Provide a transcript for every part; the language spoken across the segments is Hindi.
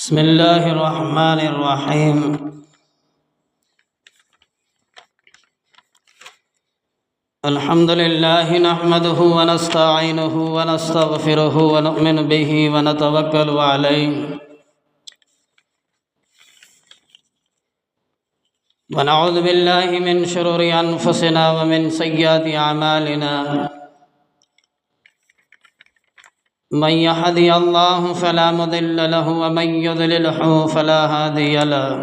बिस्मिल्लाहिर्रहमानिर्रहीम। अल्हम्दुलिल्लाहि नहमदुहु व नस्तईनुहु व नस्तगफिरुहु व नु'मिनु बिही व नतवक्कलु अलैहि व नऊज़ु बिल्लाहि मिन शुरूरि अनफुसिना व मिन सय्यिआति अमालिना। मन यहदिहिल्लाहु फला मुदिल्ल लहु व मन युद्लिल्हु फला हादिय लहु।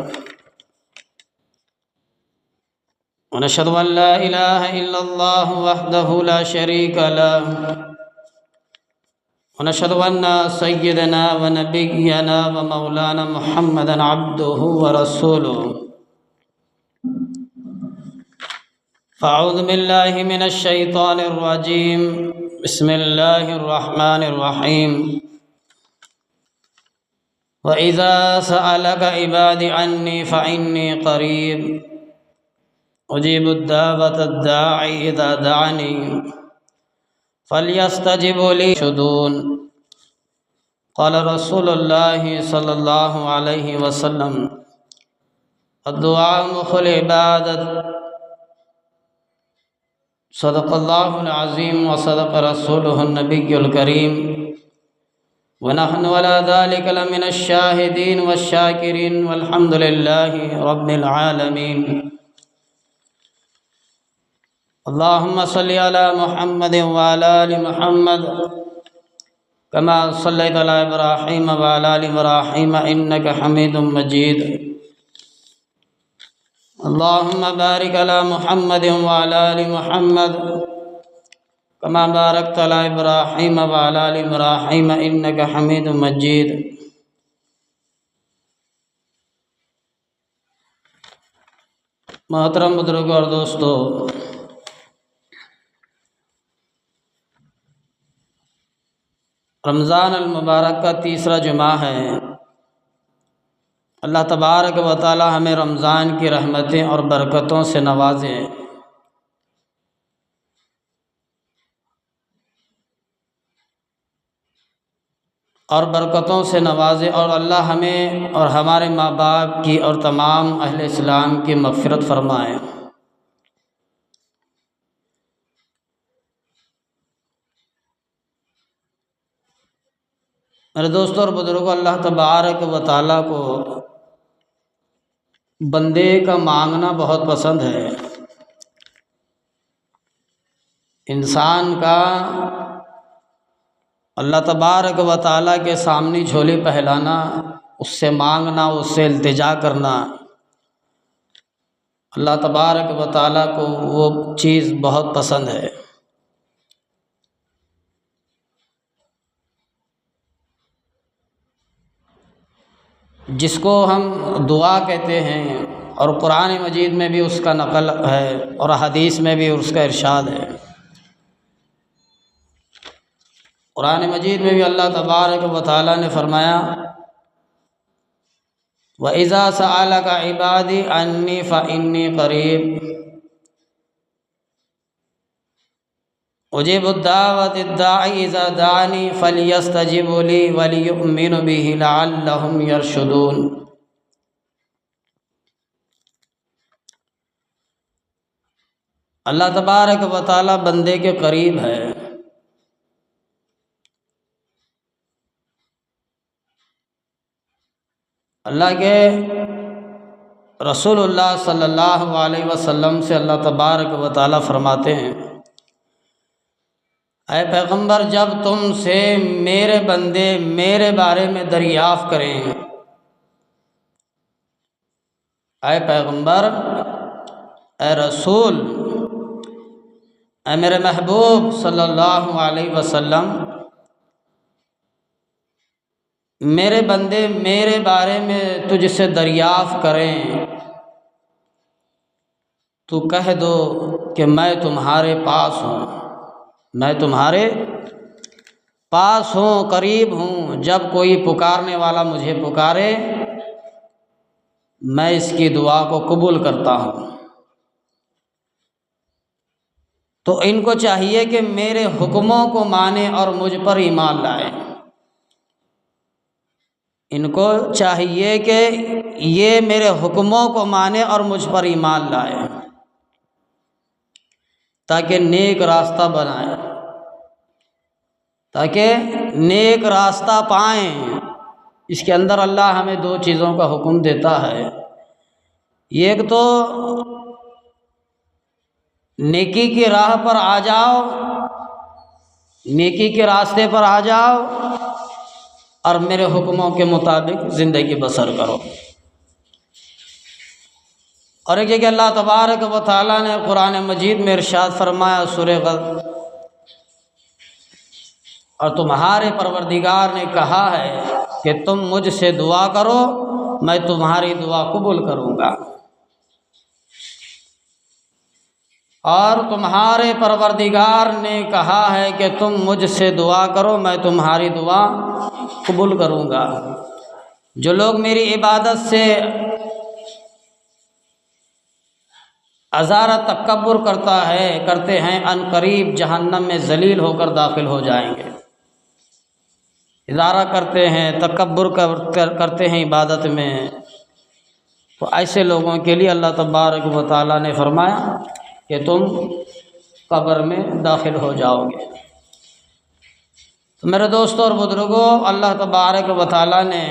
व नशहदु अन ला इलाहा इल्लल्लाहु वहदहु ला शरीका लहु व नशहदु अन्ना सय्यिदना व नबिय्यना व मौलाना मुहम्मदन अब्दुहु व रसूलुहु। फ़अऊज़ु बिल्लाहि मिनश शैतानिर रजीम। बिस्मिल्लाहिर्रहमानिर्रहीम। व इज़ा सअलक इबादी अन्नी फ़इन्नी क़रीब उजीबु दावतद दाई इज़ा दअनी फ़ल्यस्तजिबू ली शुदून। क़ाल रसूलुल्लाहि सल्लल्लाहु अलैहि वसल्लम अद्दुआ मुख़ुल इबादत। सदक़ल्लाहुल अज़ीम व सदक़ रसूलुहुन नबियुल करीम व नहनु अला ज़ालिका लमिनश शाहिदीन वश्शाकिरीन वल्हम्दुलिल्लाहि रब्बिल आलमीन। अल्लाहुम्मा सल्लि अला मुहम्मद व अला आलि मुहम्मद कमा सल्लैता अला इब्राहीम व अला आलि इब्राहीम इन्नका हमीदुम मजीद। अल्लाहुम्मा बारिक अला मुहम्मद व अला आलि मुहम्मद कमा बारकता अला इब्राहीम व अला आलि इब्राहीम इन्नका हमीदुम मजीद। मोहतरम बुजुर्गों और दोस्तों, रमज़ान अल मुबारक का तीसरा जुमा है। अल्लाह तबारक व तआला हमें रमज़ान की रहमतें और बरकतों से नवाजे और अल्लाह हमें और हमारे माँ बाप की और तमाम अहले इस्लाम की मग़फ़िरत फ़रमाए। मेरे दोस्तों और बुज़ुर्गों, अल्लाह तबारक व तआला को बंदे का मांगना बहुत पसंद है। इंसान का अल्लाह तबारक व तआला के सामने झोली पहलाना, उससे मांगना, उससे इल्तिजा करना, अल्लाह तबारक व तआला को वो चीज़ बहुत पसंद है। जिसको हम दुआ कहते हैं, और कुरान मजीद में भी उसका नकल है और हदीस में भी उसका इरशाद है। कुरान मजीद में भी अल्लाह तबारक व तआला ने फरमाया व इज़ा सअलक इबादी अन्नी फ़इन्नी क़रीब उजीबु दावतद दाई इज़ा दअनी फ़ल्यस्तजिबू ली वलियुमिनु बिही लअल्लहुम यरशुदून। अल्लाह तबारक व तआला बंदे के करीब है। अल्लाह के रसूलुल्लाह सल्लल्लाहु अलैहि वसल्लम से अल्लाह तबारक व तआला फरमाते हैं, ऐ पैगंबर, जब तुमसे मेरे बंदे मेरे बारे में दरियाफ़्त करें, ऐ पैगंबर, ऐ रसूल, ऐ मेरे महबूब सल्लल्लाहु अलैहि वसल्लम, मेरे बंदे मेरे बारे में तुझसे दरियाफ़्त करें, तू कह दो कि मैं तुम्हारे पास हूँ, मैं तुम्हारे पास हूँ, करीब हूँ। जब कोई पुकारने वाला मुझे पुकारे, मैं इसकी दुआ को कबूल करता हूँ। तो इनको चाहिए कि मेरे हुक्मों को माने और मुझ पर ईमान लाए। इनको चाहिए कि ये मेरे हुक्मों को माने और मुझ पर ईमान लाए, ताकि नेक रास्ता बनाए, ताकि नेक रास्ता पाएं। इसके अंदर अल्लाह हमें दो चीज़ों का हुक्म देता है। एक तो नेकी की राह पर आ जाओ, नेकी के रास्ते पर आ जाओ और मेरे हुक्मों के मुताबिक ज़िंदगी बसर करो। और एक जगह अल्लाह तबारक व तआला ने कुरान मजीद में इरशाद फरमाया सूरह ग़द, और तुम्हारे परवरदिगार ने कहा है कि तुम मुझसे दुआ करो, मैं तुम्हारी दुआ कबूल करूँगा। और तुम्हारे परवरदिगार ने कहा है कि तुम मुझसे दुआ करो, मैं तुम्हारी दुआ कबूल करूँगा। जो लोग मेरी इबादत से अज़ारा तकब्बुर करते हैं, अनकरीब जहन्नम में ज़लील होकर दाखिल हो जाएंगे। इज़ारा करते हैं, तकब्बुर करते हैं इबादत में, तो ऐसे लोगों के लिए अल्लाह तबारक व तआला ने फरमाया कि तुम कब्र में दाखिल हो जाओगे। तो मेरे दोस्तों और बुजुर्गों, अल्लाह तबारक व तआला ने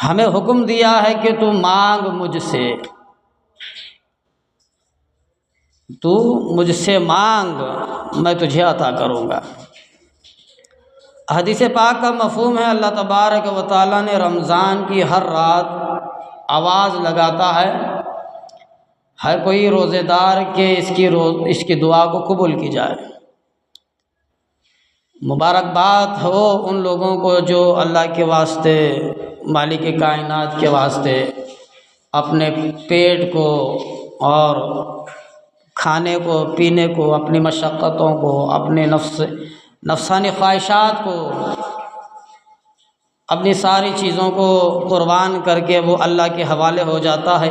हमें हुक्म दिया है कि तू मांग मुझसे, तू मुझसे मांग, मैं तुझे अता करूँगा। हदीस पाक का मफ़हूम है, अल्लाह तबारक व तआला ने रमज़ान की हर रात आवाज़ लगाता है, हर कोई रोज़ेदार के इसकी दुआ को कबूल की जाए। मुबारकबाद हो उन लोगों को जो अल्लाह के वास्ते, मालिक कायनात के वास्ते अपने पेट को और खाने को, पीने को, अपनी मशक्क़तों को, अपने नफ्सानी ख्वाहिशात को, अपनी सारी चीज़ों को कुर्बान करके वो अल्लाह के हवाले हो जाता है।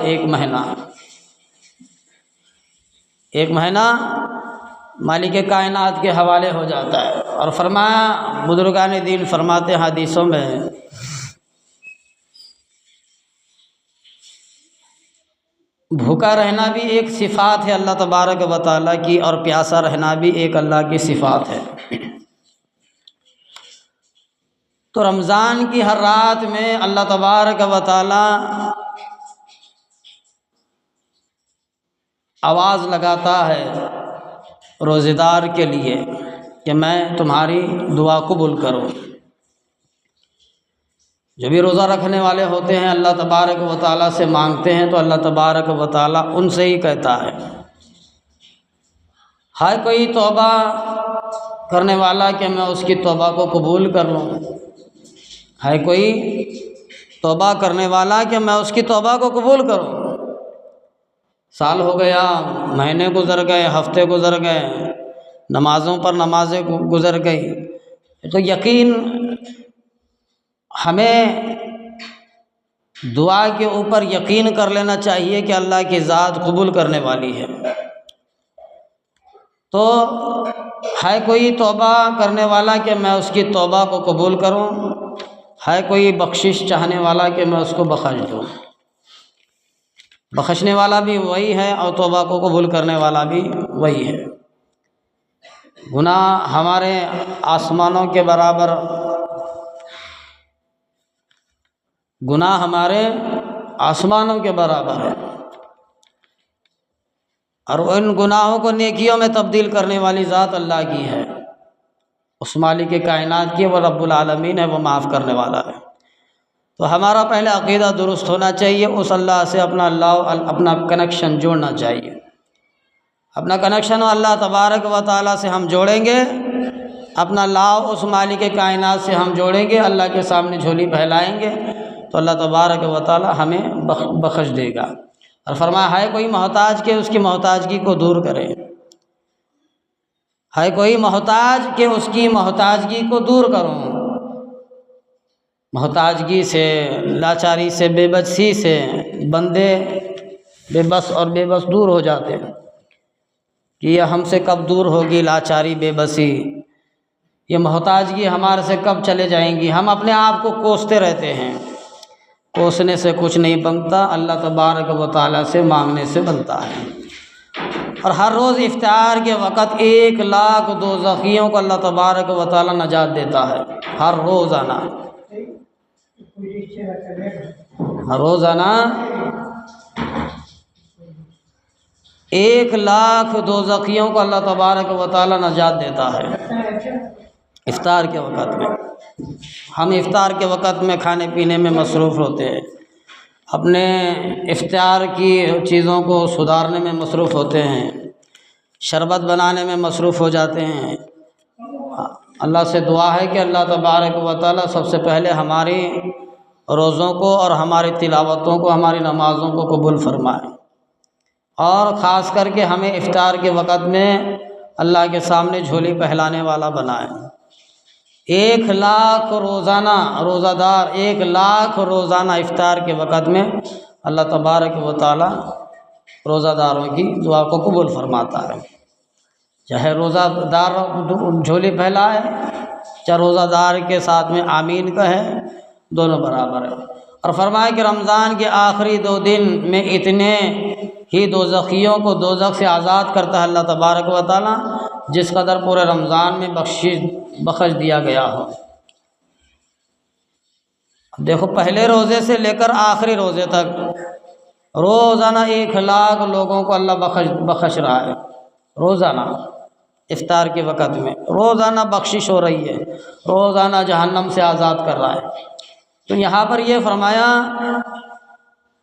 एक महीना मालिक कायनात के हवाले हो जाता है। और फरमाया, बुजुर्गान दीन फरमाते हैं हदीसों में, भूखा रहना भी एक सिफ़ात है अल्लाह तबारक व तआला की, और प्यासा रहना भी एक अल्लाह की सिफ़ात है। तो रमज़ान की हर रात में अल्लाह तबारक व तआला आवाज़ लगाता है रोज़ेदार के लिए कि मैं तुम्हारी दुआ कबूल करूँ। जो भी रोज़ा रखने वाले होते हैं, अल्लाह तबारक व तआला से मांगते हैं, तो अल्लाह तबारक व तआला उनसे ही कहता है। हाय कोई तौबा करने वाला कि मैं उसकी तौबा को कबूल कर लूँ, है कोई तौबा करने वाला कि मैं उसकी तौबा को कबूल करूँ। साल हो गया, महीने गुज़र गए, हफ्ते गुज़र गए, नमाज़ों पर नमाज़ें गुज़र गई, तो यकीन हमें दुआ के ऊपर यकीन कर लेना चाहिए कि अल्लाह की ज़ात कबूल करने वाली है। तो है कोई तौबा करने वाला कि मैं उसकी तौबा को कबूल करूं, है कोई बख्शिश चाहने वाला कि मैं उसको बख्श दूं। बख्शने वाला भी वही है और तौबा को कबूल करने वाला भी वही है। गुनाह हमारे आसमानों के बराबर, गुनाह हमारे आसमानों के बराबर है, और उन गुनाहों को नेकियों में तब्दील करने वाली ज़ात अल्लाह की है। उस मालिक कायनात की, वो रब्बुल आलमीन है, वो माफ़ करने वाला है। तो हमारा पहले अक़ीदा दुरुस्त होना चाहिए, उस अल्लाह से अपना कनेक्शन जोड़ना चाहिए। अपना कनेक्शन अल्लाह तबारक व तआला से हम जोड़ेंगे, अपना लाव उस मालिक कायनात से हम जोड़ेंगे, अल्लाह के सामने झोली फैलाएंगे, तो अल्लाह तबारक व तआला हमें बख्श देगा। और फरमाया, है कोई मोहताज के उसकी मोहताजगी को दूर करे, है कोई मोहताज के उसकी मोहताजगी को दूर करो। मोहताजगी से, लाचारी से, बेबसी से बंदे बेबस और बेबस दूर हो जाते हैं कि यह हमसे कब दूर होगी लाचारी, बेबसी, ये मोहताजगी हमारे से कब चले जाएंगी। हम अपने आप को कोसते रहते हैं, कोसने से कुछ नहीं बनता, अल्लाह तबारक व तआला से मांगने से बनता है। और हर रोज़ इफ्तार के वक़्त 1 लाख दोज़खियों को अल्लाह तबारक व तआला नजात देता है। हर रोज़ाना 1 लाख दोज़खियों को अल्लाह तबारक व तआला नजात देता है इफ्तार के वक़्त में। हम इफ्तार के वक़्त में खाने पीने में मसरूफ़ होते हैं, अपने इफ्तार की चीज़ों को सुधारने में मसरूफ़ होते हैं, शरबत बनाने में मसरूफ़ हो जाते हैं। अल्लाह से दुआ है कि अल्लाह तबारक व तआला सबसे पहले हमारी रोज़ों को और हमारी तिलावतों को, हमारी नमाज़ों को कबूल फरमाए, और ख़ास करके हमें इफ्तार के वक़्त में अल्लाह के सामने झोली पहलाने वाला बनाए। 1 लाख रोज़ाना रोज़ादार 1 लाख रोज़ाना इफ्तार के वक़्त में अल्लाह तबारक व तआला रोज़ादारों की दुआ को कबूल फरमाता है। चाहे रोज़ादार झोली फैलाए, चाहे रोज़ादार के साथ में आमीन कहे, दोनों बराबर है। और फरमाया कि रमज़ान के आखिरी 2 दिन में इतने ही दोज़खियों को दोज़ख से आज़ाद करता है अल्लाह तबारक व तआला, जिस कदर पूरे रमज़ान में बख्श दिया गया हो। देखो, पहले रोज़े से लेकर आखिरी रोज़े तक रोज़ाना 1 लाख लोगों को अल्लाह बख्श रहा है। रोज़ाना इफ्तार के वक़्त में रोज़ाना बख्शिश हो रही है, रोज़ाना जहन्नम से आज़ाद कर रहा है। तो यहाँ पर ये फरमाया,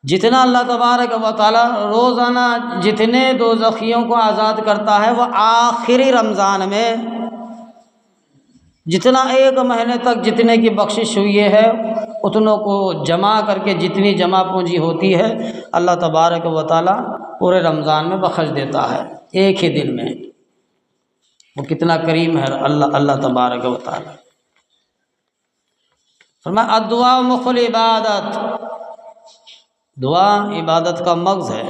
जितना अल्लाह तबारक व तआला रोज़ाना जितने दोज़खियों को आज़ाद करता है, वह आखिरी रमज़ान में जितना 1 महीने तक जितने की बख्शिश हुई है, उतनों को जमा करके जितनी जमा पूंजी होती है अल्लाह तबारक व तआला पूरे रमज़ान में बख्श देता है, एक ही दिन में। वो कितना करीम है अल्लाह तबारक व तआला। फरमाया अद्दुआ मुखुल इबादत, दुआ इबादत का मग़ज़ है।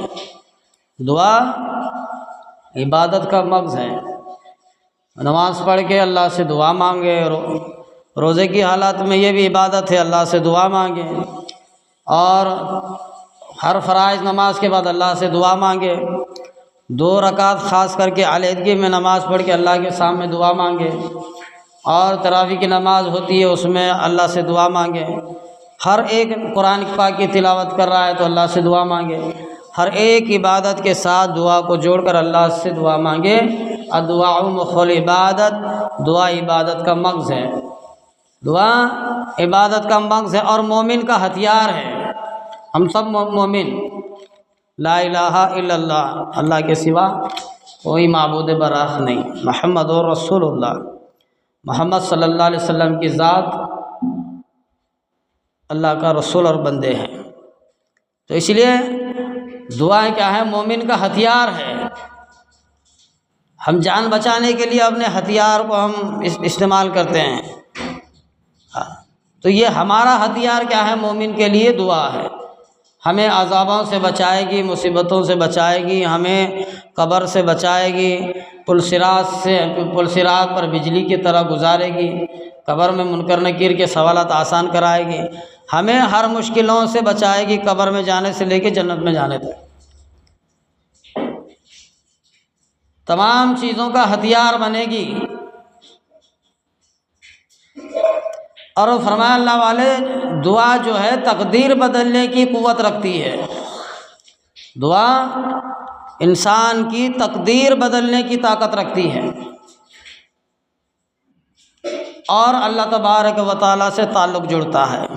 दुआ इबादत का मग़ज़ है। नमाज़ पढ़ के अल्लाह से दुआ मांगे, रोज़े की हालत में ये भी इबादत है, अल्लाह से दुआ मांगे। और हर फ़राइज़ नमाज के बाद अल्लाह से दुआ मांगे। 2 रकात ख़ास करके अलहदगी में नमाज़ पढ़ के अल्लाह के सामने दुआ मांगे। और तरावी की नमाज़ होती है, उसमें अल्लाह से दुआ मांगे। हर एक कुरान पाक की तिलावत कर रहा है तो अल्लाह से दुआ मांगे। हर एक इबादत के साथ दुआ को जोड़कर अल्लाह से दुआ मांगे। अद्दुआ मुखुल इबादत, दुआ इबादत का मग़ज़ है। दुआ इबादत का मग़ज़ है और मोमिन का हथियार है। हम सब मोमिन ला इलाहा इल्लल्लाह, अल्लाह के सिवा कोई माबूद बराख नहीं, मुहम्मदुर रसूलुल्लाह, मोहम्मद सल्लल्लाहु अलैहि वसल्लम की ज़ात अल्लाह का रसूल और बंदे हैं। तो इसलिए दुआएं क्या है? मोमिन का हथियार है। हम जान बचाने के लिए अपने हथियार को हम इस्तेमाल करते हैं। तो ये हमारा हथियार क्या है? मोमिन के लिए दुआ है। हमें अज़ाबों से बचाएगी, मुसीबतों से बचाएगी, हमें कब्र से बचाएगी, पुलसिरात पर बिजली की तरह गुजारेगी, कब्र में मुनकर नकीर के सवालात आसान कराएगी, हमें हर मुश्किलों से बचाएगी, कब्र में जाने से लेकर जन्नत में जाने तक। तमाम चीज़ों का हथियार बनेगी। और फरमाया अल्लाह वाले, दुआ जो है तकदीर बदलने की क़ुव्वत रखती है। दुआ इंसान की तकदीर बदलने की ताकत रखती है और अल्लाह तबारक व तआला से ताल्लुक़ जुड़ता है।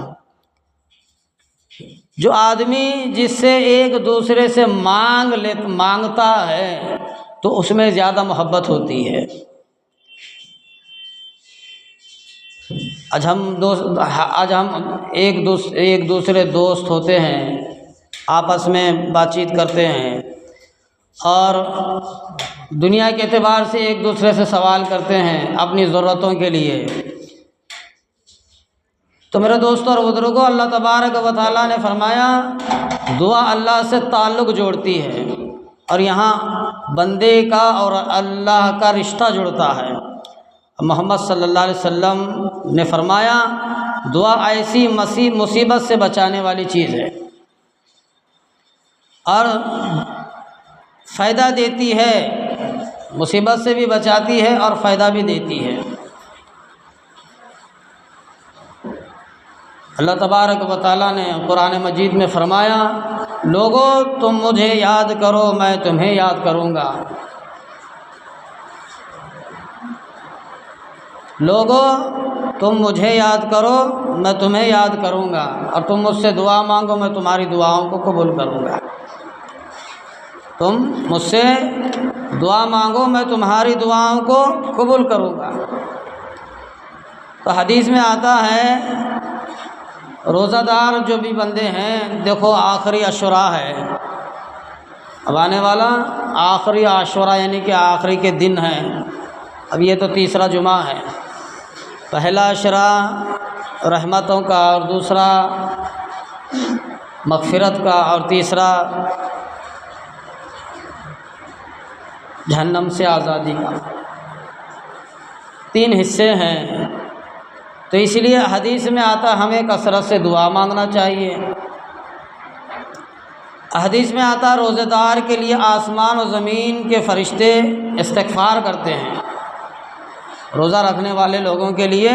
जो आदमी जिससे एक दूसरे से मांगता है तो उसमें ज़्यादा मोहब्बत होती है। आज हम एक दूसरे दोस्त होते हैं, आपस में बातचीत करते हैं और दुनिया के एतबार से एक दूसरे से सवाल करते हैं अपनी ज़रूरतों के लिए। तो मेरे दोस्तों और बुजुर्गों, अल्लाह तबारक व तआला ने फरमाया दुआ अल्लाह से ताल्लुक़ जोड़ती है और यहाँ बंदे का और अल्लाह का रिश्ता जुड़ता है। मोहम्मद सल्लल्लाहु अलैहि वसल्लम ने फरमाया दुआ ऐसी मुसीबत से बचाने वाली चीज़ है और फ़ायदा देती है, मुसीबत से भी बचाती है और फ़ायदा भी देती है। अल्लाह तबारक व तआला ने कुरान मजीद में फ़रमाया, लोगों तुम मुझे याद करो मैं तुम्हें याद करूँगा। लोगों तुम मुझे याद करो मैं तुम्हें याद करूँगा और तुम मुझसे दुआ मांगो मैं तुम्हारी दुआओं को कबूल करूँगा। तुम मुझसे दुआ मांगो मैं तुम्हारी दुआओं को कबूल करूँगा। तो हदीस में आता है रोज़ादार जो भी बंदे हैं, देखो आखिरी अशुरा है, अब आने वाला आखिरी अशुरा यानी कि आखिरी के दिन है। अब ये तो तीसरा जुमा है, पहला अशरा रहमतों का और दूसरा मग़फ़िरत का और तीसरा जहन्नम से आज़ादी का, 3 हिस्से हैं। तो इसलिए हदीस में आता हमें कसरत से दुआ मांगना चाहिए। हदीस में आता रोज़ेदार के लिए आसमान और ज़मीन के फ़रिश्ते इस्तिग़फ़ार करते हैं। रोज़ा रखने वाले लोगों के लिए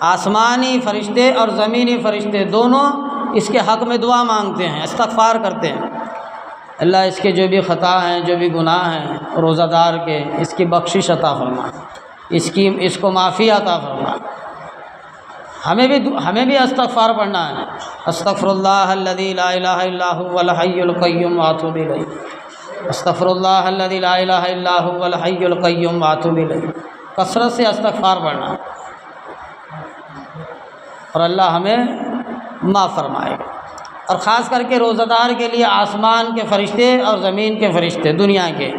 आसमानी फ़रिश्ते और ज़मीनी फ़रिश्ते दोनों इसके हक़ में दुआ मांगते हैं, इस्तिग़फ़ार करते हैं। अल्लाह इसके जो भी ख़ता हैं, जो भी गुनाह हैं रोज़ादार के, इसकी बख्शिश अता फरमा, इसको माफ़ी अता फरमा। हमें भी इस्तिग़फ़ार पढ़ना है। अस्तग़फ़िरुल्लाहल्लज़ी ला इलाहा इल्ला हुवल हय्युल क़य्यूम व अतूबु इलैह। अस्तग़फ़िरुल्लाहल्लज़ी ला इलाहा इल्ला हुवल हय्युल क़य्यूम व अतूबु इलैह। कसरत से इस्तिग़फ़ार पढ़ना और अल्लाह हमें माफ़ फरमाएगा। और ख़ास करके रोज़ादार के लिए आसमान के फ़रिश्ते और ज़मीन के फ़रिश्ते दुनिया के,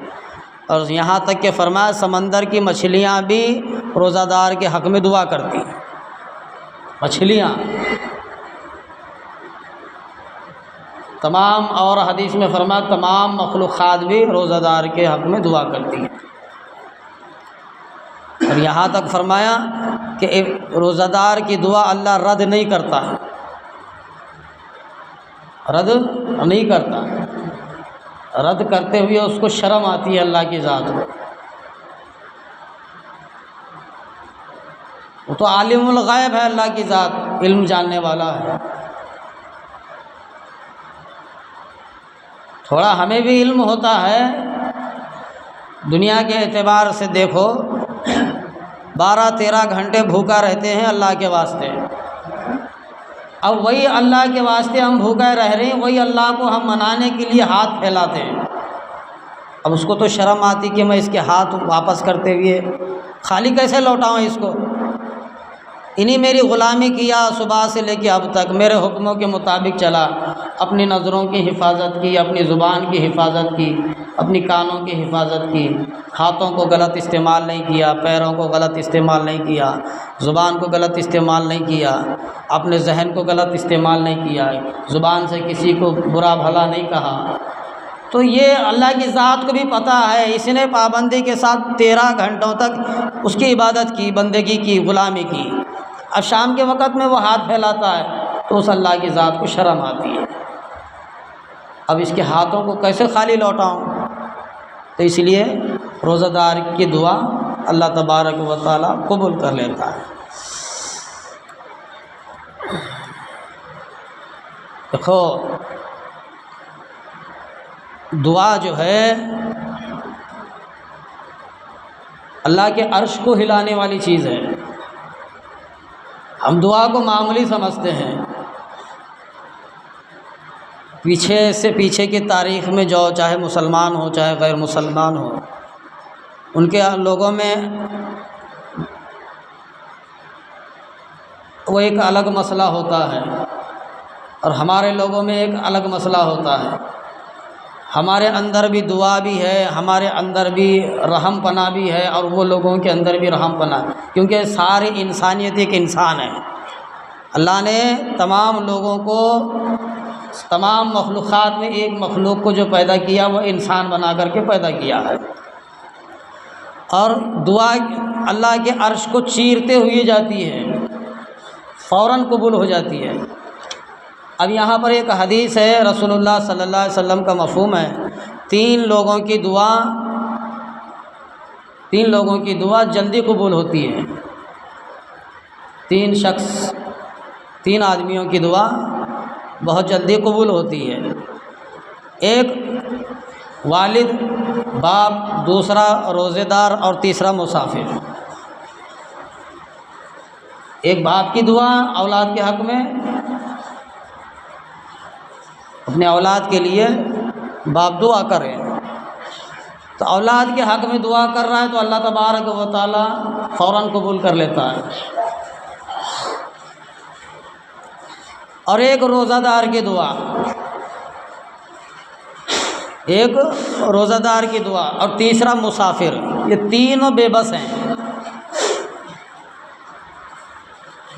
और यहाँ तक कि फरमाया समंदर की मछलियाँ भी रोज़ादार के हक़ में दुआ करती हैं। मछलियाँ तमाम, और हदीस में फरमाया तमाम मखलूक़ात भी रोज़ादार के हक़ में दुआ करती हैं। और यहाँ तक फरमाया कि रोज़ादार की दुआ अल्लाह रद्द नहीं करता, रद्द नहीं करता। रद्द करते हुए उसको शर्म आती है अल्लाह की ज़ात को। वो तो आलिमुल ग़ैब है, अल्लाह की ज़ात इल्म जानने वाला है। थोड़ा हमें भी इल्म होता है। दुनिया के एतबार से देखो 12-13 घंटे भूखा रहते हैं अल्लाह के वास्ते। अब वही अल्लाह के वास्ते हम भूखे रह रहे हैं, वही अल्लाह को हम मनाने के लिए हाथ फैलाते हैं। अब उसको तो शर्म आती कि मैं इसके हाथ वापस करते हुए खाली कैसे लौटाऊँ इसको। इन्हीं मेरी ग़ुलामी किया, सुबह से लेकर अब तक मेरे हुक्मों के मुताबिक चला, अपनी नज़रों की हिफाजत की, अपनी ज़ुबान की हिफाजत की, अपनी कानों की हिफाजत की, हाथों को गलत इस्तेमाल नहीं किया, पैरों को गलत इस्तेमाल नहीं किया, ज़ुबान को गलत इस्तेमाल नहीं किया, अपने जहन को गलत इस्तेमाल नहीं किया, ज़ुबान से किसी को बुरा भला नहीं कहा। तो ये अल्लाह की ज़ात को भी पता है। इसने पाबंदी के साथ 13 घंटों तक उसकी इबादत की, बंदगी की, ग़ुलामी की। अब शाम के वक़्त में वो हाथ फैलाता है तो उस अल्लाह की ज़ात को शर्म आती है। अब इसके हाथों को कैसे खाली लौटाऊँ। तो इसलिए रोज़ादार की दुआ अल्लाह तबारक व तआला कबूल कर लेता है। देखो दुआ जो है अल्लाह के अर्श को हिलाने वाली चीज़ है। हम दुआ को मामूली समझते हैं। पीछे से पीछे की तारीख़ में जो चाहे मुसलमान हो चाहे गैर मुसलमान हो, उनके लोगों में वो एक अलग मसला होता है और हमारे लोगों में एक अलग मसला होता है। हमारे अंदर भी दुआ भी है, हमारे अंदर भी रहम पना भी है और वो लोगों के अंदर भी रहम पना, क्योंकि सारी इंसानियत एक इंसान है। अल्लाह ने तमाम लोगों को, तमाम मखलूक़ात में एक मखलूक को जो पैदा किया वो इंसान बना करके पैदा किया है। और दुआ अल्लाह के अर्श को चीरते हुए जाती है। फ़ौरन कबूल हो जाती है। अब यहाँ पर एक हदीस है, रसूलुल्लाह सल्लल्लाहु अलैहि वसल्लम का मफ़हूम है, तीन लोगों की दुआ जल्दी कबूल होती है। तीन आदमियों की दुआ बहुत जल्दी कबूल होती है। एक वालिद बाप, दूसरा रोज़ेदार और तीसरा मुसाफिर। एक बाप की दुआ औलाद के हक़ में, अपने औलाद के लिए बाप दुआ करे, तो औलाद के हक़ में दुआ कर रहा है तो अल्लाह तबारक व तआला फ़ौरन कबूल कर लेता है। और एक रोज़ादार की दुआ, एक रोज़ादार की दुआ और तीसरा मुसाफिर, ये तीनों बेबस हैं।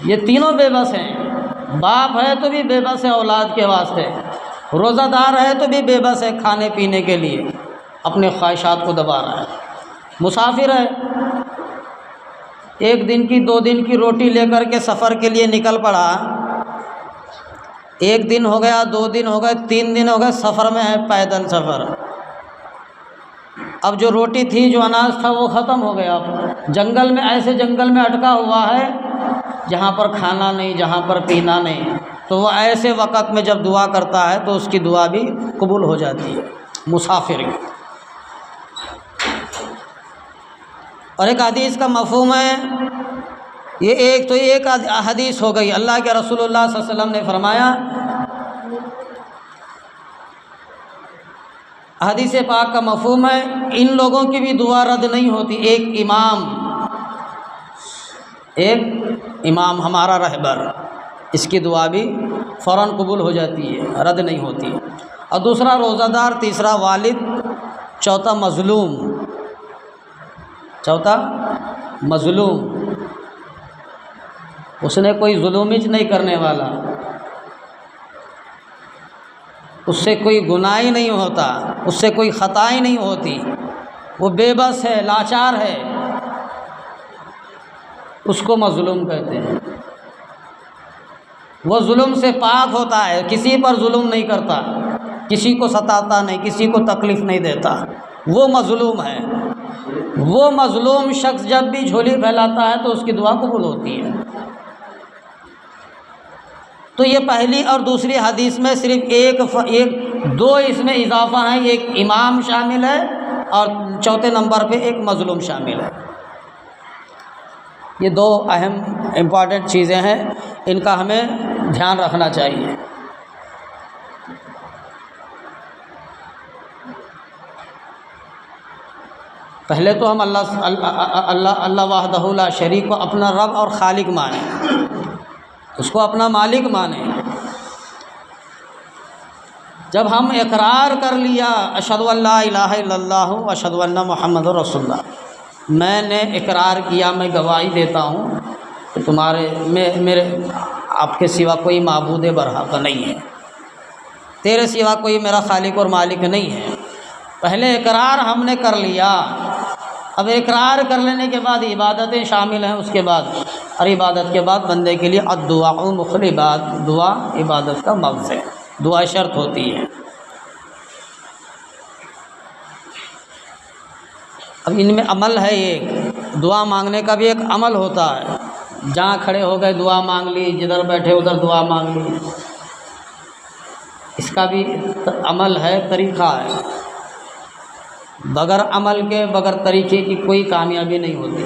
ये तीनों बेबस हैं। बाप है तो भी बेबस है औलाद के वास्ते, रोज़ादार है तो भी बेबस है खाने पीने के लिए, अपने ख्वाहिशात को दबा रहा है। मुसाफिर है, एक दिन की 2 दिन की रोटी लेकर के सफ़र के लिए निकल पड़ा, 1 दिन हो गया, 2 दिन हो गए, 3 दिन हो गए, सफ़र में है, पैदल सफ़र। अब जो रोटी थी, जो अनाज था, वो ख़त्म हो गया। जंगल में, ऐसे जंगल में अटका हुआ है जहाँ पर खाना नहीं, जहाँ पर पीना नहीं, तो वो ऐसे वक़्त में जब दुआ करता है तो उसकी दुआ भी कबूल हो जाती है, मुसाफिर की। और एक हदीस का मफ़हूम है, ये एक हदीस हो गई। अल्लाह के रसूलुल्लाह सल्लल्लाहु अलैहि वसल्लम ने फरमाया, हदीस पाक का मफ़हूम है, इन लोगों की भी दुआ रद्द नहीं होती। एक इमाम हमारा रहबर, इसकी दुआ भी फ़ौरन कबूल हो जाती है, रद्द नहीं होती। और दूसरा रोज़ादार, तीसरा वालिद, चौथा मज़लूम, उसने कोई जुल्म नहीं करने वाला, उससे कोई गुनाह ही नहीं होता, उससे कोई ख़ता ही नहीं होती, वो बेबस है, लाचार है, उसको मज़लूम कहते हैं। वो जुल्म से पाक होता है, किसी पर जुल्म नहीं करता, किसी को सताता नहीं, किसी को तकलीफ़ नहीं देता, वो मज़लूम है। वो मज़लूम शख्स जब भी झोली फैलाता है तो उसकी दुआ कबूल होती है। तो ये पहली और दूसरी हदीस में सिर्फ दो इसमें इजाफा है, एक इमाम शामिल है और चौथे नंबर पे एक मज़लूम शामिल है। ये 2 अहम इम्पॉर्टेंट चीज़ें हैं, इनका हमें ध्यान रखना चाहिए। पहले तो हम अल्लाह वहदहु ला शरीक को अपना रब और खालिक माने, उसको अपना मालिक माने। जब हम इकरार कर लिया अशहदु अल्ला इलाहा इल्लल्लाहु व अशहदु अन्ना मुहम्मदुर रसूलुल्लाह, मैंने इकरार किया, मैं गवाही देता हूँ कि मेरे आपके सिवा कोई माबूद बरहक नहीं है, तेरे सिवा कोई मेरा खालिक और मालिक नहीं है। पहले इकरार हमने कर लिया। अब इकरार कर लेने के बाद इबादतें शामिल हैं उसके बाद, और इबादत के बाद बंदे के लिए अद्दुआ मुखल इबाद, दुआ इबादत का मग़ज़ है, दुआ शर्त होती है। अब इनमें अमल है, एक दुआ मांगने का भी एक अमल होता है। जहाँ खड़े हो गए दुआ मांग ली, जिधर बैठे उधर दुआ मांग ली, इसका भी अमल है, तरीक़ा है। बगैर अमल के, बगैर तरीक़े की कोई कामयाबी नहीं होती।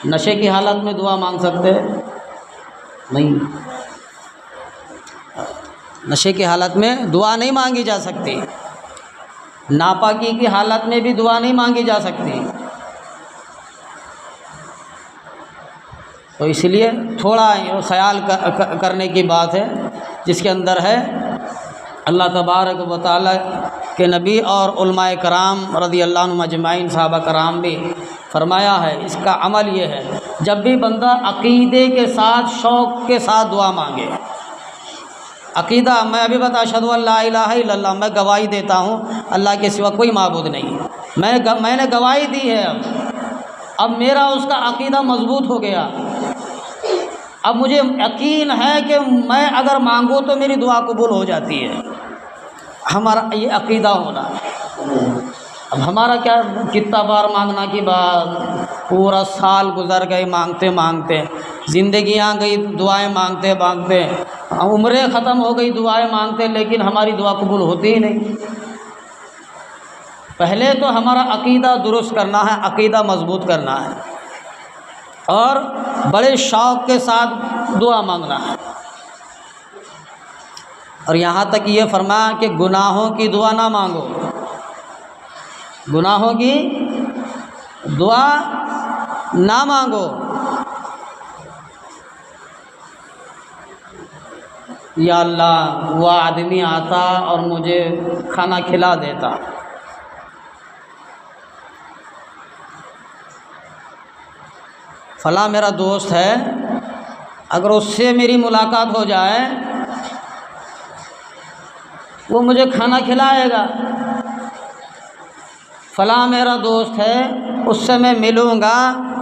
नशे की हालत में दुआ मांग सकते नहीं, नशे की हालत में दुआ नहीं मांगी जा सकती, नापाकी की हालत में भी दुआ नहीं मांगी जा सकती। तो इसलिए थोड़ा ख्याल करने की बात है, जिसके अंदर है अल्लाह तबारक व तआला के नबी और उलमाए कराम रज़ियल्लाहु अन्हुम अजमाइन सहाबा कराम भी फरमाया है। इसका अमल ये है, जब भी बंदा अक़ीदे के साथ, शौक़ के साथ दुआ मांगे, अक़ीदा, मैं अभी बता अशहदु अल्ला इलाहा इल्लल्लाह, मैं गवाही देता हूँ अल्लाह के सिवा कोई माबूद नहीं, मैंने गवाही दी है। अब मेरा उसका अक़ीदा मज़बूत हो गया, अब मुझे यकीन है कि मैं अगर मांगूँ तो मेरी दुआ कबूल हो जाती है। हमारा ये अकीदा होना। अब हमारा क्या, कितना बार मांगना की बात, पूरा साल गुजर गए मांगते मांगते, ज़िंदगियाँ गई दुआएं मांगते मांगते, उम्रें ख़त्म हो गई दुआएं मांगते, लेकिन हमारी दुआ कबूल होती ही नहीं। पहले तो हमारा अकीदा दुरुस्त करना है, अकीदा मजबूत करना है और बड़े शौक़ के साथ दुआ मांगना है। और यहाँ तक ये फरमाया कि गुनाहों की दुआ ना मांगो, गुनाहों की दुआ ना मांगो। या अल्लाह, वह आदमी आता और मुझे खाना खिला देता, फला मेरा दोस्त है, अगर उससे मेरी मुलाकात हो जाए वो मुझे खाना खिलाएगा। फला मेरा दोस्त है, उससे मैं मिलूँगा,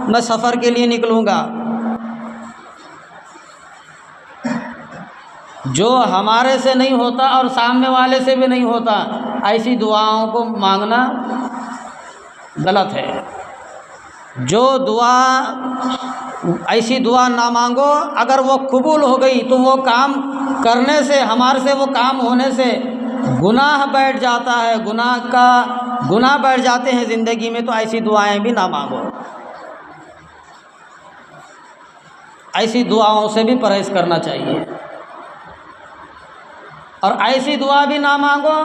मैं सफ़र के लिए निकलूँगा। जो हमारे से नहीं होता और सामने वाले से भी नहीं होता, ऐसी दुआओं को मांगना गलत है। जो दुआ, ऐसी दुआ ना मांगो, अगर वो कबूल हो गई तो वो काम करने से, हमारे से वो काम होने से गुनाह बैठ जाता है, गुनाह बैठ जाते हैं ज़िंदगी में। तो ऐसी दुआएं भी ना मांगो, ऐसी दुआओं से भी परहेज़ करना चाहिए। और ऐसी दुआ भी ना मांगो,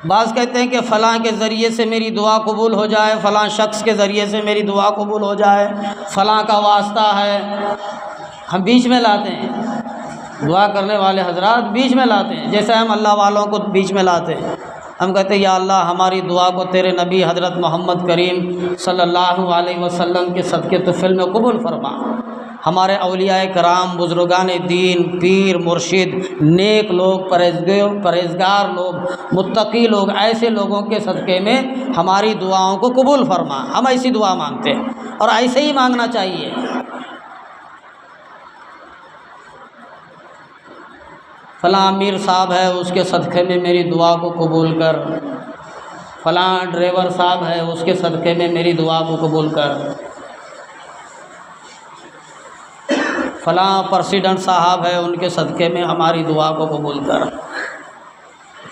बाज़ कहते हैं कि फ़लाँ के ज़रिए से मेरी दुआ कबूल हो जाए, फ़लाँ शख्स के ज़रिए से मेरी दुआ कबूल हो जाए, फ़लाँ का वास्ता है। हम बीच में लाते हैं, दुआ करने वाले हजरात बीच में लाते हैं, जैसे हम अल्लाह वालों को बीच में लाते हैं। हम कहते हैं या अल्लाह, हमारी दुआ को तेरे नबी हज़रत मोहम्मद करीम सल्लल्लाहु अलैहि वसल्लम के सदक़े तुफ़िल में कबूल फरमा। हमारे औलियाए कराम, बुज़ुर्गान दीन, पीर मुर्शिद, नेक लोग, परहेज़गार लोग, मुत्तकी लोग, ऐसे लोगों के सदक़े में हमारी दुआओं को कबूल फरमा। हम ऐसी दुआ मांगते हैं और ऐसे ही मांगना चाहिए। फ़लाँ अमीर साहब है, उसके सदक़े में मेरी दुआ को कबूल कर। फ़लाँ ड्राइवर साहब है, उसके सदक़े में मेरी दुआ को कबूल कर। फ़लाँ प्रेसिडेंट साहब है, उनके सदक़े में हमारी दुआ को कबूल कर।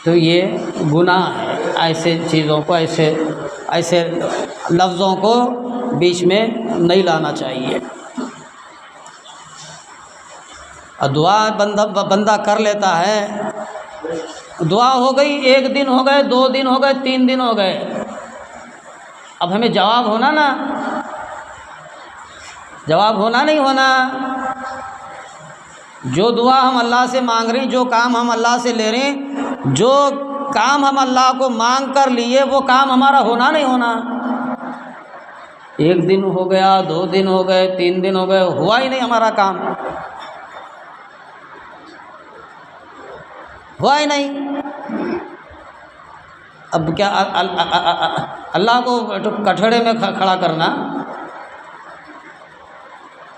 तो ये गुनाह है, ऐसे चीज़ों को, ऐसे लफ्ज़ों को बीच में नहीं लाना चाहिए। और दुआ बंदा कर लेता है, दुआ हो गई, 1 दिन हो गए, 2 दिन हो गए, 3 दिन हो गए, अब हमें जवाब होना ना, जवाब होना नहीं होना। जो दुआ हम अल्लाह से मांग रहे, जो काम हम अल्लाह से ले रहे, जो काम हम अल्लाह को मांग कर लिए, वो काम हमारा होना नहीं होना। 1 दिन हो गया, 2 दिन हो गए, 3 दिन हो गए, हुआ ही नहीं हमारा काम, हुआ ही नहीं। अब क्या अल्लाह को कठड़े में खड़ा करना,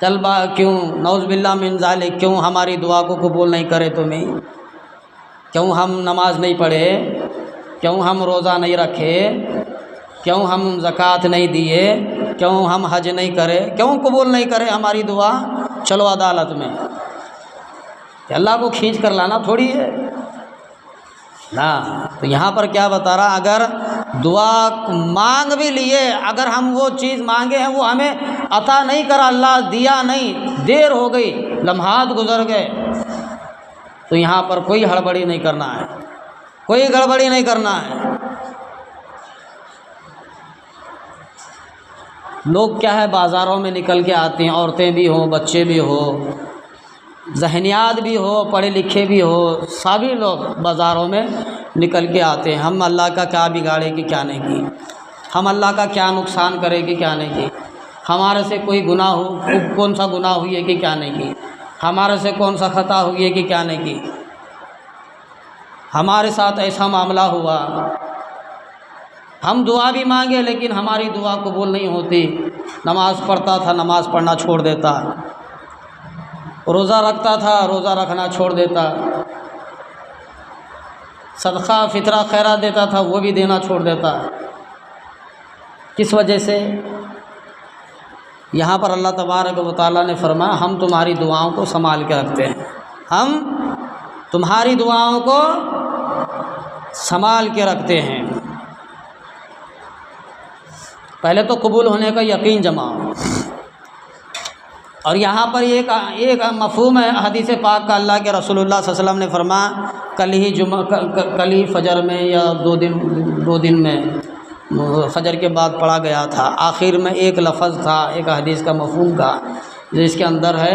चल बा क्यों, नौज़ बिल्लाह मिन ज़ालिक, क्यों हमारी दुआ को कबूल नहीं करे तुम्हें, क्यों हम नमाज नहीं पढ़े, क्यों हम रोज़ा नहीं रखे, क्यों हम ज़कात नहीं दिए, क्यों हम हज नहीं करे, क्यों कबूल नहीं करे हमारी दुआ। चलो अदालत में, अल्लाह को खींच कर लाना थोड़ी है ना। तो यहाँ पर क्या बता रहा, अगर दुआ मांग भी लिए, अगर हम वो चीज़ मांगे हैं वो हमें अता नहीं करा, अल्लाह दिया नहीं, देर हो गई, लम्हात गुजर गए, तो यहाँ पर कोई हड़बड़ी नहीं करना है, कोई गड़बड़ी नहीं करना है। लोग क्या है, बाज़ारों में निकल के आते हैं, औरतें भी हों, बच्चे भी हो, ज़हनियात भी हो, पढ़े लिखे भी हो, सभी लोग बाज़ारों में निकल के आते हैं। हम अल्लाह का क्या बिगाड़े कि क्या नहीं की, हम अल्लाह का क्या नुकसान करे कि क्या नहीं की, हमारे से कोई गुनाह हो, कौन सा गुनाह हुई है कि क्या नहीं की, हमारे से कौन सा खता हुई है कि क्या नहीं की, हमारे साथ ऐसा मामला हुआ, हम दुआ भी मांगे लेकिन हमारी दुआ कबूल नहीं होती। नमाज़ पढ़ता था, नमाज़ पढ़ना छोड़ देता, रोज़ा रखता था, रोज़ा रखना छोड़ देता, सदका फितरा खैरात देता था, वो भी देना छोड़ देता। किस वजह से? यहाँ पर अल्लाह तबारक व तआला ने फरमाया, हम तुम्हारी दुआओं को संभाल के रखते हैं, हम तुम्हारी दुआओं को संभाल के रखते हैं। पहले तो कबूल होने का यकीन जमाओ। और यहाँ पर एक मफ़हूम है हदीस पाक का, अल्लाह के रसूलुल्लाह सल्लल्लाहु अलैहि वसल्लम ने फरमाया, कल ही फजर में या दो दिन में फजर के बाद पढ़ा गया था, आखिर में एक लफ्ज़ था, एक हदीस का मफ़हूम का, जिसके अंदर है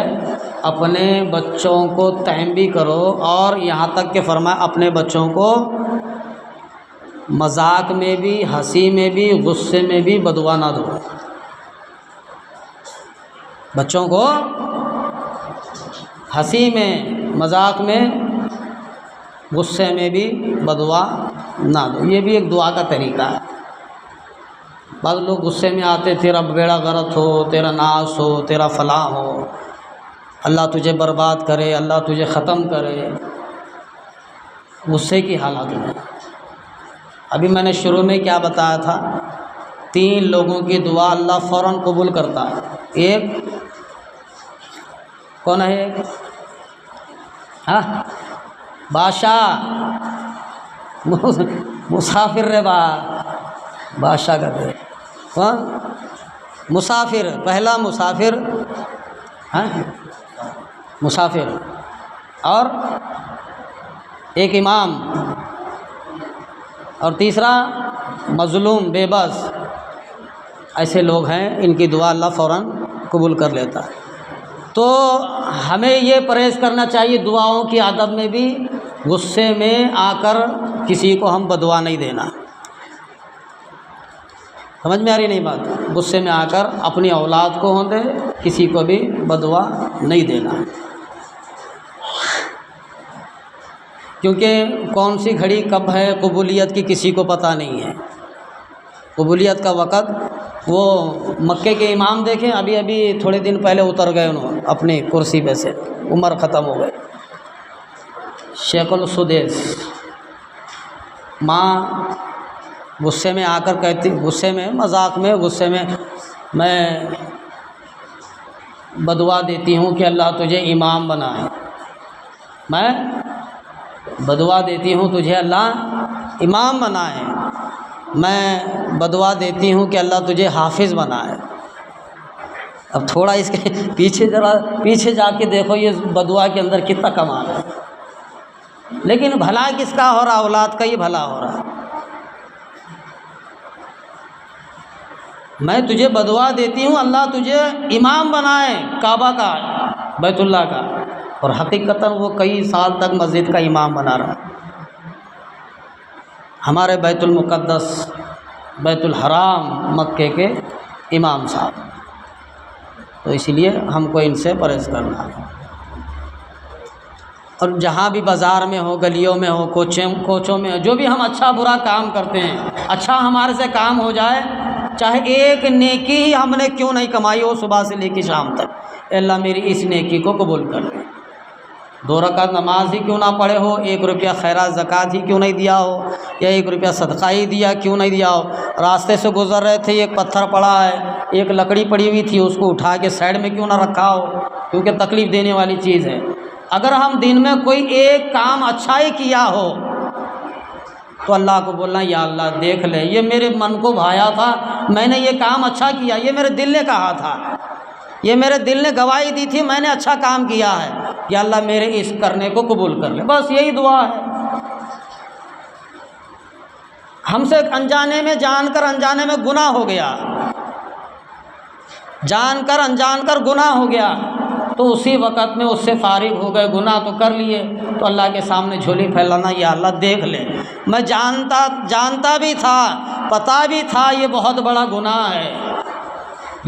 अपने बच्चों को तहम्बी करो, और यहाँ तक के फरमाया अपने बच्चों को मजाक में भी, हंसी में भी, गुस्से में भी बदुआ ना दो। बच्चों को हंसी में, मजाक में, गुस्से में भी बदुआ ना दो। ये भी एक दुआ का तरीका है। बाद लोग गुस्से में आते, तेरा बेड़ा गर्क हो, तेरा नाश हो, तेरा फलाह हो, अल्लाह तुझे बर्बाद करे, अल्लाह तुझे ख़त्म करे, गुस्से की हालत में। अभी मैंने शुरू में क्या बताया था, 3 लोगों की दुआ अल्लाह फ़ौरन कबूल करता है। एक कौन है? हाँ, बादशाह, मुसाफिर रे बादशाह का दे। कौन? मुसाफिर, पहला मुसाफिर, हाँ मुसाफिर, और एक इमाम, और तीसरा मज़लूम, बेबस। ऐसे लोग हैं, इनकी दुआ अल्लाह फ़ौरन कबूल कर लेता है। तो हमें ये परहेज़ करना चाहिए दुआओं की आदब में भी, गुस्से में आकर किसी को हम बदुआ नहीं देना। समझ में आ रही नहीं बात? गुस्से में आकर अपनी औलाद को हों दे, किसी को भी बदुआ नहीं देना, क्योंकि कौन सी घड़ी कब है कबूलियत की किसी को पता नहीं है। कबूलियत का वक़्त, वो मक्के के इमाम देखें, अभी अभी थोड़े दिन पहले उतर गए उन्होंने अपनी कुर्सी पे से, उम्र ख़त्म हो गई। शेखुल सुदेस, माँ गुस्से में आकर कहती, गुस्से में, मजाक में, गुस्से में, मैं बदुआ देती हूँ कि अल्लाह तुझे इमाम बनाए, मैं बदुआ देती हूँ तुझे अल्लाह इमाम बनाए, मैं बदुआ देती हूँ कि अल्लाह तुझे हाफिज़ बनाए। अब थोड़ा इसके पीछे जाके देखो, ये बदुआ के अंदर कितना कमाल है। लेकिन भला किसका हो रहा? औलाद का ही भला हो रहा। मैं तुझे बदुआ देती हूँ अल्लाह तुझे इमाम बनाए काबा का, बैतुल्लाह का, और हकीकतन वो कई साल तक मस्जिद का इमाम बना रहा। हमारे बैतुल मुक़द्दस, बैतुल हराम मक्के के इमाम साहब। तो इसलिए हमको इनसे परहेज़ करना है। और जहाँ भी बाज़ार में हो, गलियों में हो, कोचों में हो, जो भी हम अच्छा बुरा काम करते हैं, अच्छा हमारे से काम हो जाए, चाहे एक नेकी ही हमने क्यों नहीं कमाई हो सुबह से लेकर शाम तक, अल्लाह मेरी इस नेकी को कबूल कर ले। 2 रकात नमाज ही क्यों ना पढ़े हो, 1 रुपया खैरात ज़कात ही क्यों नहीं दिया हो, या 1 रुपया सदका ही दिया क्यों नहीं दिया हो। रास्ते से गुज़र रहे थे, एक पत्थर पड़ा है, एक लकड़ी पड़ी हुई थी, उसको उठा के साइड में क्यों ना रखा हो, क्योंकि तकलीफ़ देने वाली चीज़ है। अगर हम दिन में कोई एक काम अच्छा ही किया हो तो अल्लाह को बोलना, या अल्लाह देख ले, ये मेरे मन को भाया था, मैंने ये काम अच्छा किया, ये मेरे दिल ने कहा था, ये मेरे दिल ने गवाही दी थी, मैंने अच्छा काम किया है, या अल्लाह मेरे इस करने को कबूल कर ले। बस यही दुआ है। हमसे अनजाने में, जानकर अनजाने में गुनाह हो गया, जानकर अनजानकर गुनाह हो गया, तो उसी वक़्त में उससे फारिग हो गए, गुनाह तो कर लिए, तो अल्लाह के सामने झोली फैलाना, या अल्लाह देख ले, मैं जानता भी था, पता भी था ये बहुत बड़ा गुनाह है,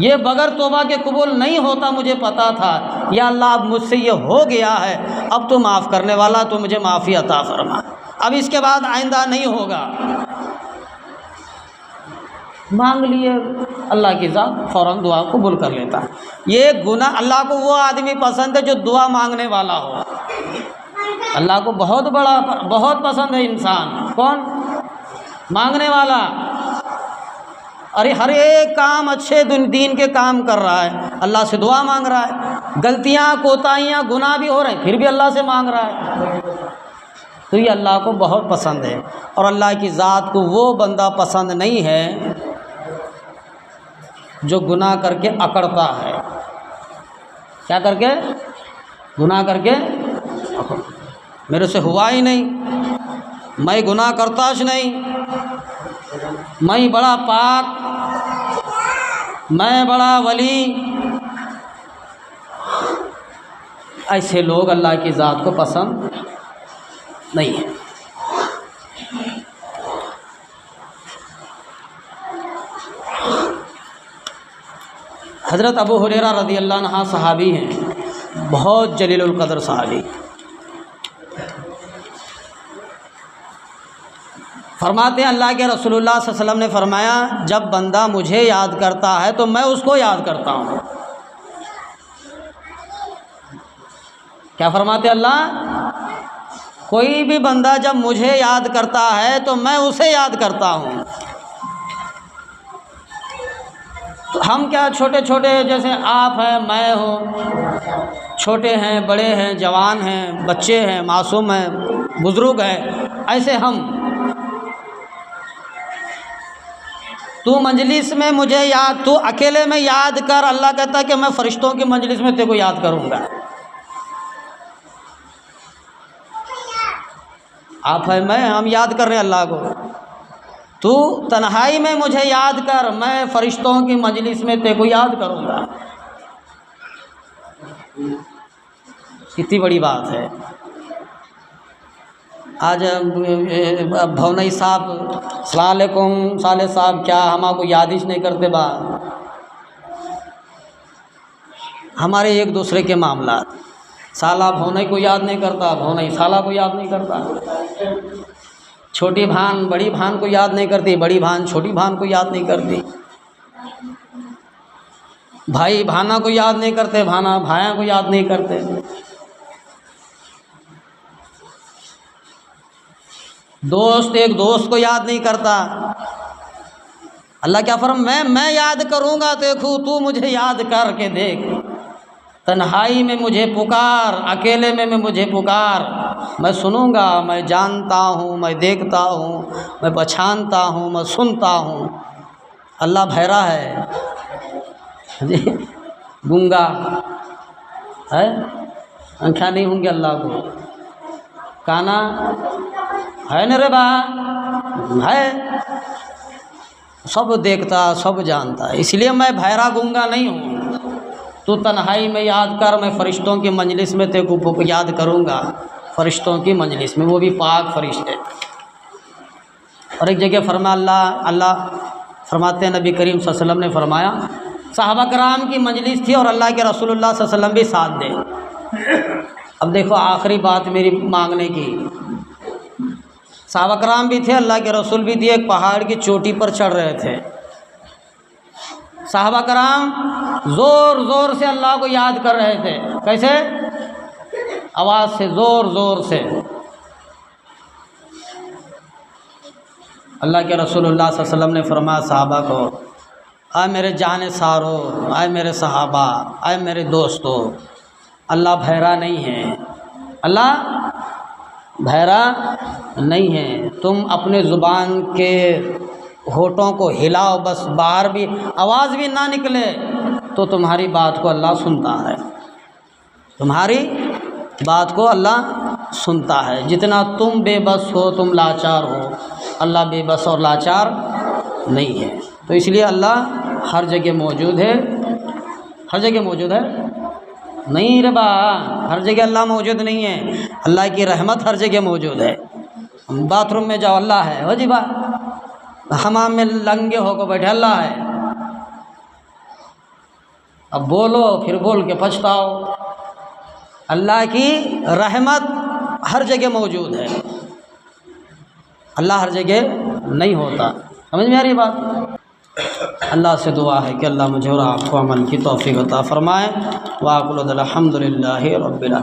ये बगैर तौबा के कबूल नहीं होता, मुझे पता था, या अल्लाह अब मुझसे ये हो गया है, अब तो माफ़ करने वाला, तो मुझे माफ़ी अता फरमा, अब इसके बाद आइंदा नहीं होगा। मांग लिए, अल्लाह की ज़ात फ़ौरन दुआ कबूल कर लेता है। ये गुनाह अल्लाह को वो आदमी पसंद है जो दुआ मांगने वाला हो। अल्लाह को बहुत पसंद है इंसान कौन? मांगने वाला। अरे हर एक काम अच्छे दीन के काम कर रहा है, अल्लाह से दुआ मांग रहा है, गलतियाँ कोताहियाँ गुनाह भी हो रहे हैं फिर भी अल्लाह से मांग रहा है, तो ये अल्लाह को बहुत पसंद है। और अल्लाह की ज़ात को वो बंदा पसंद नहीं है जो गुनाह करके अकड़ता है। क्या करके? गुनाह करके मेरे से हुआ ही नहीं, मैं गुनाह करता ही नहीं, मैं बड़ा पाक, मैं बड़ा वली। ऐसे लोग अल्लाह की ज़ात को पसंद नहीं है। हज़रत अबू हुरैरा रज़ी अल्लाह अन्हु सहाबी हैं, बहुत जलीलुल क़द्र सहाबी। फरमाते हैं अल्लाह के रसूलुल्लाह सल्लल्लाहु अलैहि वसल्लम ने फरमाया, जब बंदा मुझे याद करता है तो मैं उसको याद करता हूँ। क्या फरमाते अल्लाह? कोई भी बंदा जब मुझे याद करता है तो मैं उसे याद करता हूँ। तो हम क्या छोटे छोटे, जैसे आप हैं, मैं हूँ, छोटे हैं, बड़े हैं, जवान हैं, बच्चे हैं, मासूम हैं, बुज़ुर्ग हैं, ऐसे हम। तू मजलिस में मुझे याद, तू अकेले में याद कर, अल्लाह कहता है कि मैं फ़रिश्तों की मजलिस में तेरे को याद करूँगा। आप है, मैं, हम याद कर रहे हैं अल्लाह को। तू तन्हाई में मुझे याद कर, मैं फ़रिश्तों की मजलिस में तेरे को याद करूँगा। कितनी बड़ी बात है। आज भवनई साहब, अस्सलाम वालेकुम साले साहब, क्या हमको याद ही नहीं करते बा? हमारे एक दूसरे के मामला, साला भवनई को याद नहीं करता, भवनई साला को याद नहीं करता, छोटी भान बड़ी भान को याद नहीं करती, बड़ी भान छोटी भान को याद नहीं करती, भाई भाना को याद नहीं करते, भाना भाया को याद नहीं करते। दोस्त एक दोस्त को याद नहीं करता। अल्लाह क्या फरमाया, मैं याद करूँगा, देखो तू मुझे याद करके देख। तन्हाई में मुझे पुकार, अकेले में मुझे पुकार, मैं सुनूँगा, मैं जानता हूँ, मैं देखता हूँ, मैं पहचानता हूँ, मैं सुनता हूँ। अल्लाह बहरा है जी, गूंगा है, आँखें नहीं होंगी अल्लाह को, काना है न रे बा, है, सब देखता, सब जानता है। इसलिए मैं बहरा गूंगा नहीं हूँ। तू तन्हाई में याद कर, मैं फ़रिश्तों की मजलिस में तेरे को याद करूँगा, फ़रिश्तों की मजलिस में, वो भी पाक फ़रिश्ते। और एक जगह अल्लाह फरमाते हैं, नबी करीम सल्लल्लाहु अलैहि वसल्लम ने फरमाया, सहाबा कराम की मजलिस थी और अल्लाह के रसूलुल्लाह सल्लल्लाहु अलैहि वसल्लम भी साथ दे। अब देखो आखिरी बात मेरी मांगने की, सहाबा कराम भी थे, अल्लाह के रसूल भी थे, एक पहाड़ की चोटी पर चढ़ रहे थे। सहाबा कराम ज़ोर ज़ोर से अल्लाह को याद कर रहे थे। कैसे? आवाज़ से, ज़ोर ज़ोर से। अल्लाह के रसूलुल्लाह सल्लल्लाहु अलैहि वसल्लम ने फरमाया सहाबा को, आए मेरे जाने सारो, आए मेरे सहाबा, आए मेरे दोस्तों, अल्लाह बहरा नहीं है, अल्लाह बहरा नहीं है। तुम अपने ज़ुबान के होठों को हिलाओ, बस बाहर भी आवाज़ भी ना निकले तो तुम्हारी बात को अल्लाह सुनता है, तुम्हारी बात को अल्लाह सुनता है। जितना तुम बेबस हो, तुम लाचार हो, अल्लाह बेबस और लाचार नहीं है। तो इसलिए अल्लाह हर जगह मौजूद है। हर जगह मौजूद है नहीं रे बा, हर जगह अल्लाह मौजूद नहीं है। अल्लाह की रहमत हर जगह मौजूद है। बाथरूम में जाओ अल्लाह है, हो जी बा, हमाम में लंगे होकर बैठे अल्लाह है। अब बोलो, फिर बोल के पछताओ। अल्लाह की रहमत हर जगह मौजूद है, अल्लाह हर जगह नहीं होता। समझ में आ रही बात? अल्लाह से दुआ है कि अल्लाह मुझे और आपको अमल की तौफीक अता फ़रमाए। वाक़िल अल्हम्दुलिल्लाहि रब्बिल आलमीन।